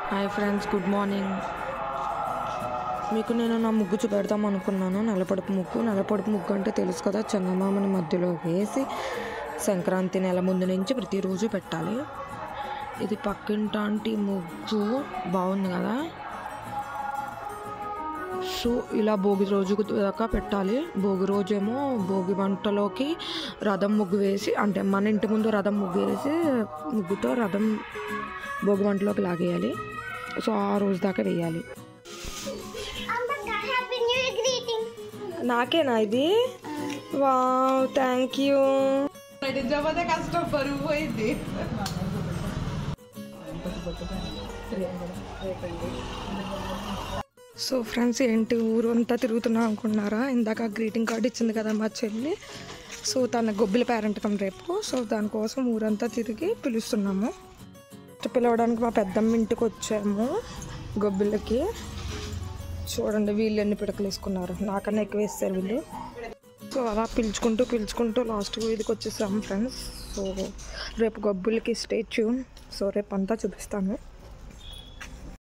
Hi friends, good morning. మీకు నేను నా ముగ్గు చూపెడదాం అనుకున్నాను. నల్లపడుపు ముగ్గు అంటే తెలుసు కదా, చందమామని మధ్యలో వేసి సంక్రాంతి నెల ముందు నుంచి ప్రతిరోజు పెట్టాలి. ఇది పక్కింటి ముగ్గు బాగుంది కదా. సో ఇలా భోగి రోజు దాకా పెట్టాలి. భోగి రోజేమో భోగి వంటలోకి రథం ముగ్గు వేసి, అంటే మన ఇంటి ముందు రథం ముగ్గు వేసి ముగ్గుతో రథం భోగి వంటలోకి లాగేయాలి. సో ఆ రోజు దాకా వేయాలి. నాకేనా ఇది? Wow, thank you. కష్టం పరుగు పోయింది. సో ఫ్రెండ్స్, ఏంటి ఊరు అంతా తిరుగుతున్నా అనుకుంటున్నారా? ఇందాక గ్రీటింగ్ కార్డు ఇచ్చింది కదా మా చెల్లి. సో తన గొబ్బిల పేరెంటకం రేపు. సో దానికోసం ఊరంతా తిరిగి పిలుస్తున్నాము. పిలవడానికి మా పెద్దమ్మ ఇంటికి వచ్చాము గొబ్బిలకి. చూడండి వీళ్ళు ఎన్ని పిడకలు వేసుకున్నారు, నాకన్నా ఎక్కువ వేస్తారు వీళ్ళు. సో అలా పిలుచుకుంటూ లాస్ట్ వీధికి వచ్చేసాము ఫ్రెండ్స్. సో రేపు గొబ్బిలకి స్టే ట్యూన్. సో రేపు అంతా చూపిస్తాను.